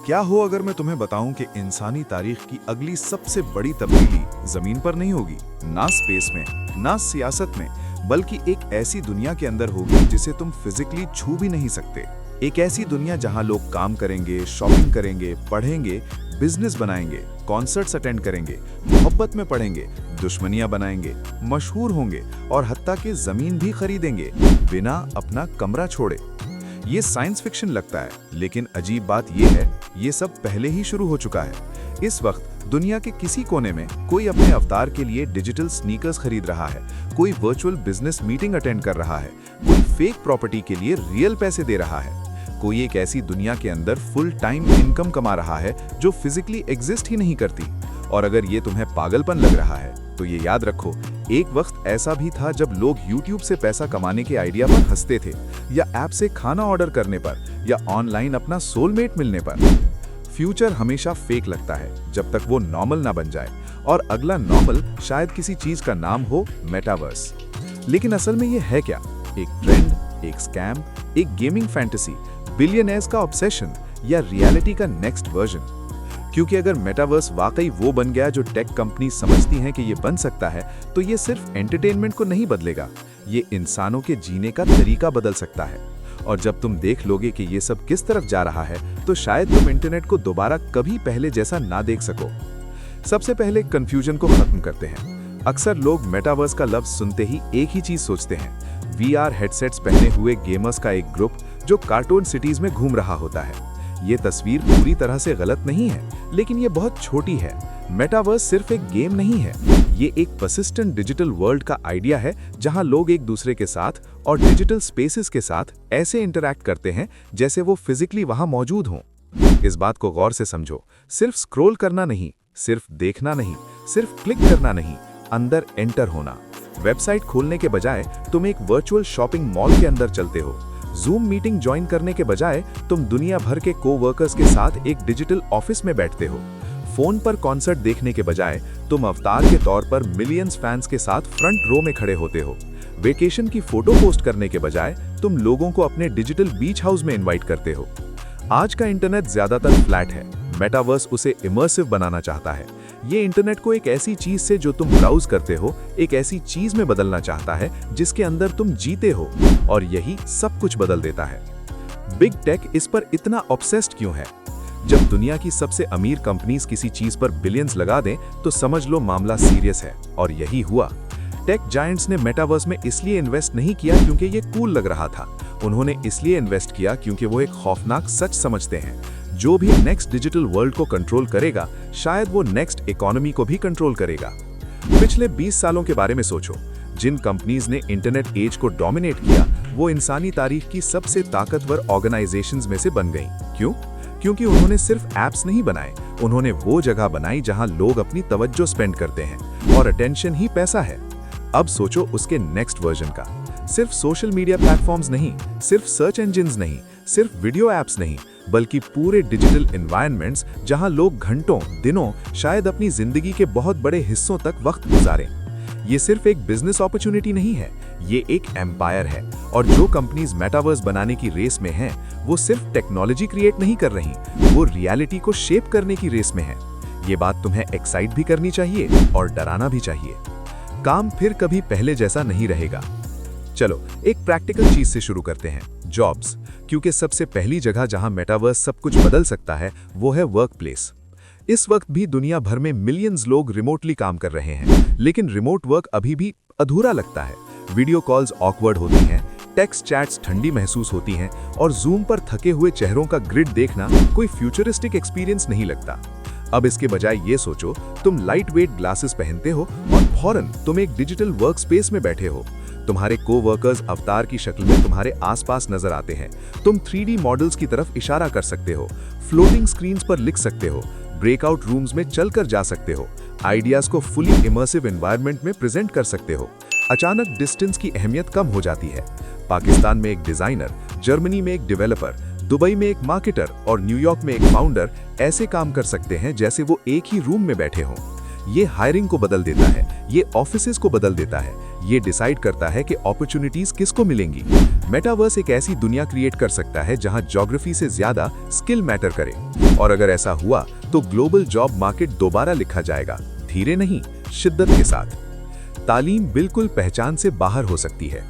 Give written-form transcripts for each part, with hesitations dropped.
क्या हो अगर मैं तुम्हें बताऊं कि इंसानी तारीख की अगली सबसे बड़ी तब्दीली जमीन पर नहीं होगी, ना स्पेस में, ना सियासत में, बल्कि एक ऐसी दुनिया के अंदर होगी जिसे तुम फिजिकली छू भी नहीं सकते। एक ऐसी दुनिया जहां लोग काम करेंगे, शॉपिंग करेंगे, पढ़ेंगे, बिजनेस बनाएंगे, कॉन्सर्ट्स अटेंड करेंगे, मोहब्बत में पड़ेंगे, दुश्मनियां बनाएंगे, मशहूर होंगे और हत्ता कि जमीन भी खरीदेंगे बिना अपना कमरा छोड़े। ये साइंस फिक्शन लगता है, लेकिन अजीब बात ये है, ये सब पहले ही शुरू हो चुका है। इस वक्त दुनिया के किसी कोने में कोई अपने अवतार के लिए डिजिटल स्नीकर्स खरीद रहा है, कोई वर्चुअल बिजनेस मीटिंग अटेंड कर रहा है, कोई फेक प्रॉपर्टी के लिए रियल पैसे दे रहा है, कोई एक ऐसी दुनिया के अंदर फुल टाइम इनकम कमा रहा है जो फिजिकली एग्जिस्ट ही नहीं करती। और अगर ये तुम्हें पागलपन लग रहा है तो ये याद रखो, एक वक्त ऐसा भी था जब लोग YouTube से पैसा कमाने के आइडिया पर हंसते थे, या ऐप से खाना ऑर्डर करने पर, या ऑनलाइन अपना सोलमेट मिलने पर। फ्यूचर हमेशा फेक लगता है जब तक वो नॉर्मल ना बन जाए, और अगला नॉर्मल शायद किसी चीज का नाम हो मेटावर्स। लेकिन असल में ये है क्या? एक ट्रेंड, एक स्कैम, एक गेमिंग फैंटेसी, बिलियनर्स का ऑब्सेशन, या रियलिटी का नेक्स्ट वर्जन? क्योंकि अगर मेटावर्स वाकई वो बन गया जो टेक कंपनी समझती हैं कि ये बन सकता है, तो ये सिर्फ एंटरटेनमेंट को नहीं बदलेगा, ये इंसानों के जीने का तरीका बदल सकता है। और जब तुम देख लोगे कि ये सब किस तरफ जा रहा है, तो शायद तुम इंटरनेट को दोबारा कभी पहले जैसा ना देख सको। सबसे पहले कंफ्यूजन को खत्म करते हैं। अक्सर लोग मेटावर्स का लफ्ज सुनते ही एक ही चीज सोचते हैं, VR हेडसेट्स पहने हुए गेमर्स का एक ग्रुप जो कार्टून सिटीज में घूम रहा होता है। ये तस्वीर पूरी तरह से गलत नहीं है, लेकिन ये बहुत छोटी है। मेटावर्स सिर्फ एक गेम नहीं है, ये एक पर्सिस्टेंट डिजिटल वर्ल्ड का आइडिया है जहां लोग एक दूसरे के साथ और डिजिटल स्पेसेस के साथ ऐसे इंटरैक्ट करते हैं जैसे वो फिजिकली वहां मौजूद हों। इस बात को गौर से समझो, सिर्फ स्क्रॉल करना नहीं, सिर्फ देखना नहीं, सिर्फ क्लिक करना नहीं, अंदर एंटर होना। वेबसाइट खोलने के बजाय तुम एक वर्चुअल शॉपिंग मॉल के अंदर चलते हो। जूम मीटिंग ज्वाइन करने के बजाय तुम दुनिया भर के कोवर्कर्स के साथ एक डिजिटल ऑफिस में बैठते हो। फोन पर कॉन्सर्ट देखने के बजाय तुम अवतार के तौर पर मिलियंस फैंस के साथ फ्रंट रो में खड़े होते हो। वेकेशन की फोटो पोस्ट करने के बजाय तुम लोगों को अपने डिजिटल बीच हाउस में इनवाइट करते हो। आज का इंटरनेट ज्यादातर फ्लैट है, मेटावर्स उसे इमर्सिव बनाना चाहता है। ये इंटरनेट को एक ऐसी चीज से जो तुम ब्राउज करते हो, एक ऐसी चीज में बदलना चाहता है जिसके अंदर तुम जीते हो, और यही सब कुछ बदल देता है। बिग टेक इस पर इतना ऑब्सेस्ड क्यों है? जब दुनिया की सबसे अमीर कंपनीज किसी चीज पर बिलियंस लगा दें तो समझ लो मामला सीरियस है, और यही हुआ। टेक जायंट्स ने मेटावर्स में इसलिए इन्वेस्ट नहीं किया क्योंकि ये कूल लग रहा था, उन्होंने इसलिए इन्वेस्ट किया क्योंकि वो एक खौफनाक सच समझते हैं। जो भी नेक्स्ट डिजिटल वर्ल्ड को कंट्रोल करेगा, शायद वो नेक्स्ट इकोनॉमी को भी कंट्रोल करेगा। पिछले 20 सालों के बारे में सोचो। जिन कंपनीज ने इंटरनेट एज को डोमिनेट किया, वो इंसानी तारीख की सबसे ताकतवर ऑर्गेनाइजेशंस में से बन गई। क्यों? क्योंकि उन्होंने सिर्फ एप्स नहीं बनाए, उन्होंने वो जगह बनाई जहां लोग अपनी तवज्जो स्पेंड करते हैं, और अटेंशन ही पैसा है। अब सोचो उसके नेक्स्ट वर्जन का। सिर्फ सोशल मीडिया प्लेटफॉर्म्स नहीं, सिर्फ सर्च इंजिन्स नहीं, सिर्फ वीडियो एप्स नहीं, बल्कि पूरे डिजिटल एनवायरनमेंट्स जहां लोग घंटों, दिनों, शायद अपनी जिंदगी के बहुत बड़े हिस्सों तक वक्त गुजारें। ये सिर्फ एक बिजनेस अपॉर्चुनिटी नहीं है, ये एक एम्पायर है। और जो कंपनीज मेटावर्स बनाने की रेस में हैं, वो सिर्फ टेक्नोलॉजी क्रिएट नहीं कर रही, वो रियलिटी को शेप करने की रेस में है। ये बात तुम्हें एक्साइट भी करनी चाहिए और डराना भी चाहिए। काम फिर कभी पहले जैसा नहीं रहेगा। चलो एक प्रैक्टिकल चीज से शुरू करते हैं, जॉब्स। क्योंकि सबसे पहली जगह जहां मेटावर्स सब कुछ बदल सकता है, वो है वर्क प्लेस। इस वक्त भी दुनिया भर में मिलियंस लोग रिमोटली काम कर रहे हैं, लेकिन रिमोट वर्क अभी भी अधूरा लगता है। वीडियो कॉल्स ऑकवर्ड होती हैं, टेक्स्ट चैट्स ठंडी महसूस होती हैं, और जूम पर थके हुए चेहरों का ग्रिड देखना कोई फ्यूचरिस्टिक एक्सपीरियंस नहीं लगता। अब इसके बजाय ये सोचो, तुम लाइट वेट ग्लासेस पहनते हो और फौरन तुम एक डिजिटल वर्क स्पेस में बैठे हो। तुम्हारे कोवर्कर्स अवतार की शक्ल में तुम्हारे आसपास नजर आते हैं। तुम 3D मॉडल्स की तरफ इशारा कर सकते हो, फ्लोटिंग स्क्रीन्स पर लिख सकते हो, ब्रेकआउट रूम्स में चलकर जा सकते हो, आइडियाज को फुली इमर्सिव एनवायरनमेंट में प्रेजेंट कर सकते हो। अचानक डिस्टेंस की अहमियत कम हो जाती है। पाकिस्तान में एक डिजाइनर, जर्मनी में एक डेवलपर, दुबई में एक मार्केटर और न्यूयॉर्क में एक फाउंडर ऐसे काम कर सकते हैं जैसे वो एक ही रूम में बैठे हों। ये हायरिंग को बदल देता है, ये ऑफिसेज को बदल देता है, ये डिसाइड करता है कि अपॉर्चुनिटीज किसको मिलेंगी। मेटावर्स एक ऐसी दुनिया क्रिएट कर सकता है जहां ज्योग्राफी से ज्यादा स्किल मैटर करे, और अगर ऐसा हुआ तो ग्लोबल जॉब मार्केट दोबारा लिखा जाएगा, धीरे नहीं, शिद्दत के साथ। तालीम बिल्कुल पहचान से बाहर हो सकती है।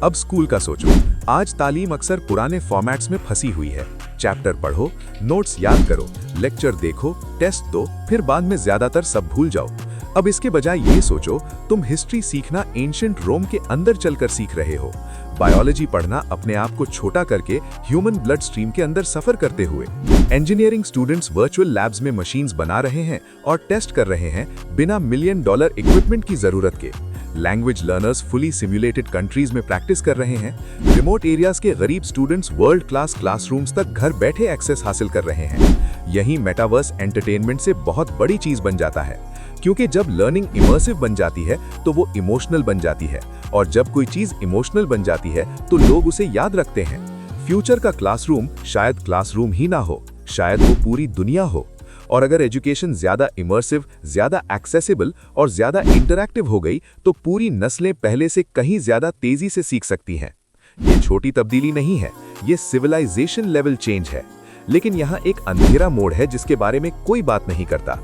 अब स्कूल का सोचो। आज तालीम अक्सर पुराने फॉर्मेट्स में फंसी हुई है। चैप्टर पढ़ो, नोट्स याद करो, लेक्चर देखो, टेस्ट दो, फिर बाद में ज्यादातर सब भूल जाओ। अब इसके बजाय ये सोचो, तुम हिस्ट्री सीखना एंशिएंट रोम के अंदर चलकर सीख रहे हो, बायोलॉजी पढ़ना अपने आप को छोटा करके ह्यूमन ब्लड स्ट्रीम के अंदर सफर करते हुए, इंजीनियरिंग स्टूडेंट्स वर्चुअल लैब्स में मशीन्स बना रहे हैं और टेस्ट कर रहे हैं बिना $1 मिलियन इक्विपमेंट की जरूरत के। Language learners fully simulated countries में प्रैक्टिस कर रहे हैं। रिमोट एरियाज के गरीब स्टूडेंट्स वर्ल्ड क्लास क्लासरूम्स तक घर बैठे एक्सेस हासिल कर रहे हैं। यही मेटावर्स एंटरटेनमेंट से बहुत बड़ी चीज बन जाता है, क्योंकि जब लर्निंग इमर्सिव बन जाती है तो वो इमोशनल बन जाती है, और जब कोई चीज इमोशनल बन जाती है तो लोग उसे याद रखते हैं। फ्यूचर का क्लासरूम शायद क्लासरूम ही ना हो, शायद वो पूरी दुनिया हो। और अगर एजुकेशन ज्यादा इमर्सिव, ज्यादा एक्सेसिबल और ज्यादा इंटरैक्टिव हो गई तो पूरी नस्लें पहले से कहीं ज्यादा तेजी से सीख सकती हैं। ये छोटी तब्दीली नहीं है, ये सिविलाइजेशन लेवल चेंज है। लेकिन यहाँ एक अंधेरा मोड़ है जिसके बारे में कोई बात नहीं करता।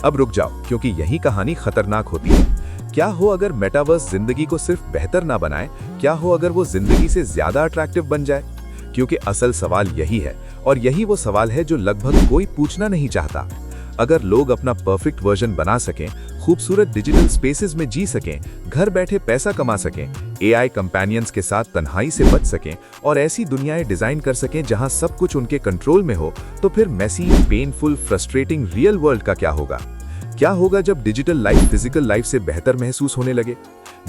अब रुक जाओ, क्योंकि यही कहानी खतरनाक होती है। क्या हो अगर मेटावर्स जिंदगी को सिर्फ बेहतर ना बनाए? क्या हो अगर वो जिंदगी से ज्यादा अट्रैक्टिव बन जाए? क्योंकि असल सवाल यही है, और यही वो सवाल है जो लगभग कोई पूछना नहीं चाहता। अगर लोग अपना परफेक्ट वर्जन बना सकें, खूबसूरत डिजिटल स्पेसेस में जी सकें, घर बैठे पैसा कमा सकें, एआई कंपेनियंस के साथ तन्हाई से बच सकें और ऐसी दुनियाएं डिजाइन कर सकें जहां सब कुछ उनके कंट्रोल में हो, तो फिर messy, painful, frustrating real world का क्या होगा? क्या होगा जब डिजिटल लाइफ फिजिकल लाइफ से बेहतर महसूस होने लगे?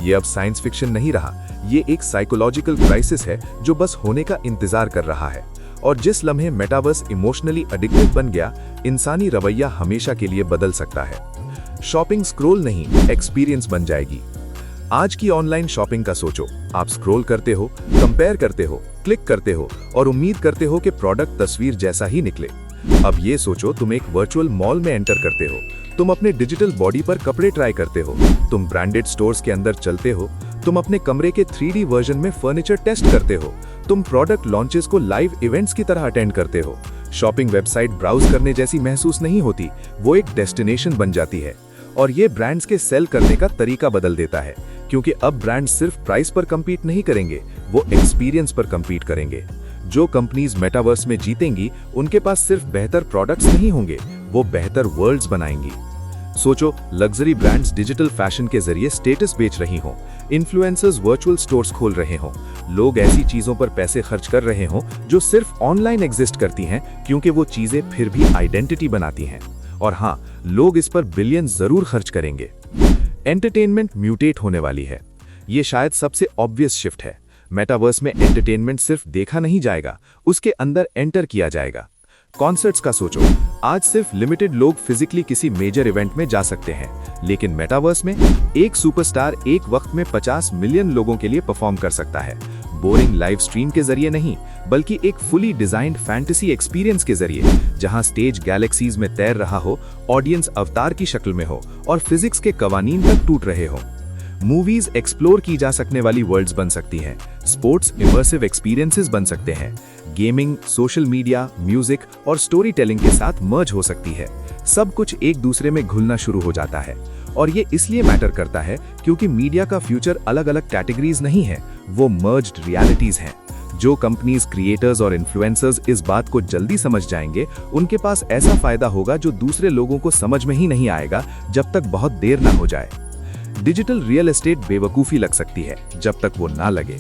ये अब साइंस फिक्शन नहीं रहा, ये एक साइकोलॉजिकल क्राइसिस है जो बस होने का इंतजार कर रहा है। और जिस लम्हे मेटावर्स इमोशनली एडिक्टिव बन गया, इंसानी रवैया हमेशा के लिए बदल सकता है। शॉपिंग स्क्रॉल नहीं, एक्सपीरियंस बन जाएगी। आज की ऑनलाइन शॉपिंग का सोचो। आप स्क्रॉल करते हो, कंपेयर करते हो, क्लिक करते हो और उम्मीद करते हो कि प्रोडक्ट तस्वीर जैसा ही निकले। अब ये सोचो, तुम एक वर्चुअल मॉल में एंटर करते हो, तुम अपने डिजिटल बॉडी पर कपड़े ट्राई करते हो, तुम ब्रांडेड स्टोर्स के अंदर चलते हो, तुम अपने कमरे के 3D वर्जन में फर्नीचर टेस्ट करते हो, तुम प्रोडक्ट लॉन्चेस को लाइव इवेंट्स की तरह अटेंड करते हो। शॉपिंग वेबसाइट ब्राउज करने जैसी महसूस नहीं होती, वो एक डेस्टिनेशन बन जाती है। और ये ब्रांड्स के सेल करने का तरीका बदल देता है, क्योंकि अब ब्रांड्स सिर्फ प्राइस पर compete नहीं करेंगे, वो एक्सपीरियंस पर compete करेंगे। जो कंपनीज मेटावर्स में जीतेंगी, उनके पास सिर्फ बेहतर प्रोडक्ट्स नहीं होंगे, वो बेहतर वर्ल्ड्स बनाएंगी। सोचो, लग्जरी ब्रांड्स डिजिटल फैशन के जरिए स्टेटस बेच रही हों, इन्फ्लुएंसर्स वर्चुअल स्टोर्स खोल रहे हों, लोग ऐसी चीजों पर पैसे खर्च कर रहे हों जो सिर्फ ऑनलाइन एग्जिस्ट करती हैं, क्योंकि वो चीजें फिर भी आइडेंटिटी बनाती हैं। और हाँ, लोग इस पर बिलियन जरूर खर्च करेंगे। एंटरटेनमेंट म्यूटेट होने वाली है। ये शायद सबसे ऑब्वियस शिफ्ट है। मेटावर्स में एंटरटेनमेंट सिर्फ देखा नहीं जाएगा, उसके अंदर एंटर किया जाएगा। कॉन्सर्ट्स का सोचो, आज सिर्फ लिमिटेड लोग फिजिकली किसी मेजर इवेंट में जा सकते हैं, लेकिन मेटावर्स में एक सुपरस्टार एक वक्त में 50 मिलियन लोगों के लिए परफॉर्म कर सकता है। बोरिंग लाइव स्ट्रीम के जरिए नहीं, बल्कि एक फुली डिजाइंड फैंटेसी एक्सपीरियंस के जरिए, जहां स्टेज गैलेक्सीज में तैर रहा हो, ऑडियंस अवतार की शक्ल में हो और फिजिक्स के कवानीन तक टूट रहे हो। मूवीज एक्सप्लोर की जा सकने वाली वर्ल्ड्स बन सकती हैं, स्पोर्ट्स इमर्सिव एक्सपीरियंसेस बन सकते हैं, गेमिंग, सोशल मीडिया, म्यूजिक और स्टोरी टेलिंग के साथ मर्ज हो सकती है। सब कुछ एक दूसरे में घुलना शुरू हो जाता है। और ये इसलिए मैटर करता है क्योंकि मीडिया का फ्यूचर अलग अलग कैटेगरीज नहीं है, वो मर्ज्ड रियलिटीज हैं। जो कंपनीज, क्रिएटर्स और इन्फ्लुएंसर्स इस बात को जल्दी समझ जाएंगे, उनके पास ऐसा फायदा होगा जो दूसरे लोगों को समझ में ही नहीं आएगा जब तक बहुत देर ना हो जाए। डिजिटल रियल एस्टेट बेवकूफी लग सकती है जब तक वो ना लगे।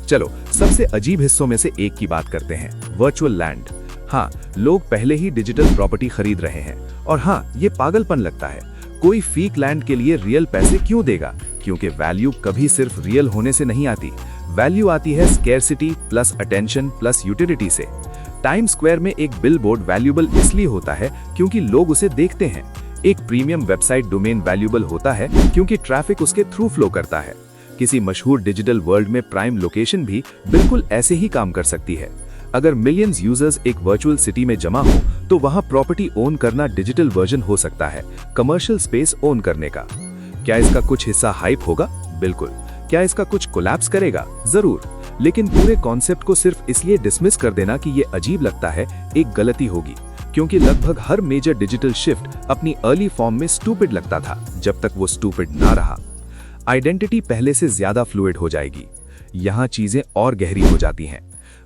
चलो, सबसे अजीब हिस्सों में से एक की बात करते हैं, वर्चुअल लैंड। हाँ, लोग पहले ही डिजिटल प्रॉपर्टी खरीद रहे हैं, और हाँ, ये पागलपन लगता है। कोई फेक लैंड के लिए रियल पैसे क्यों देगा? क्योंकि वैल्यू कभी सिर्फ रियल होने से नहीं आती। वैल्यू आती है scarcity plus attention plus utility से। टाइम स्क्वायर में एक बिलबोर्ड वैल्यूबल इसलिए होता है क्योंकि लोग उसे देखते हैं। एक प्रीमियम वेबसाइट डोमेन वैल्यूबल होता है क्योंकि ट्रैफिक उसके थ्रू फ्लो करता है। किसी मशहूर डिजिटल वर्ल्ड में प्राइम लोकेशन भी बिल्कुल ऐसे ही काम कर सकती है। अगर मिलियंस यूजर्स एक वर्चुअल सिटी में जमा हो, तो वहां प्रॉपर्टी ओन करना डिजिटल वर्जन हो सकता है कमर्शियल स्पेस ओन करने का। क्या इसका कुछ हिस्सा हाइप होगा? बिल्कुल। क्या इसका कुछ कोलैप्स करेगा? जरूर, लेकिन पूरे कॉन्सेप्ट को सिर्फ इसलिए डिसमिस कर देना कि ये अजीब लगता है, एक गलती होगी, क्योंकि लगभग हर मेजर डिजिटल शिफ्ट अपनी अर्ली फॉर्म में स्टूपिड लगता था, जब तक वो स्टूपिड ना रहा। आइडेंटिटी पहले से ज्यादा फ्लूइड हो जाएगी। यहाँ चीजें और गहरी हो जाती हैं।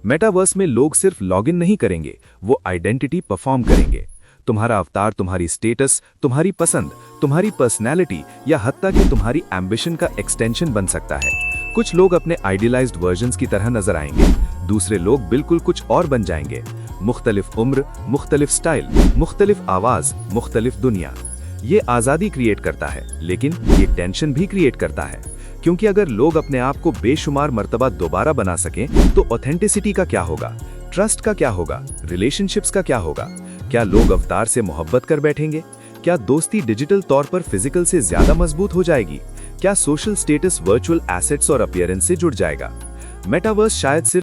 मेटावर्स में लोग सिर्फ लॉगिन नहीं करेंगे, वो आइडेंटिटी परफॉर्म करेंगे। तुम्हारा अवतार तुम्हारी स्टेटस, तुम्हारी पसंद, तुम्हारी पर्सनैलिटी या हत्ता कि तुम्हारी एम्बिशन का एक्सटेंशन बन सकता है। कुछ लोग अपने आइडियलाइज्ड वर्जन्स की तरह नजर आएंगे, दूसरे लोग बिल्कुल कुछ और बन जाएंगे। मुख्तलिफ उम्र, मुख्तलिफ स्टाइल, मुख्तलिफ आवाज, मुख्तलिफ दुनिया। ये आजादी क्रिएट करता है, लेकिन ये टेंशन भी क्रिएट करता है, क्योंकि अगर लोग अपने आप को बेशुमार मर्तबा दोबारा बना सकें तो ऑथेंटिसिटी का क्या होगा, ट्रस्ट का क्या होगा, रिलेशनशिप्स का क्या होगा? क्या लोग अवतार से मोहब्बत कर बैठेंगे? क्या दोस्ती डिजिटल तौर पर फिजिकल से ज्यादा मजबूत हो जाएगी? क्या सोशल स्टेटस वर्चुअल एसेट्स और अपीयरेंस से जुड़ जाएगा? मेटावर्स शायद सिर्फ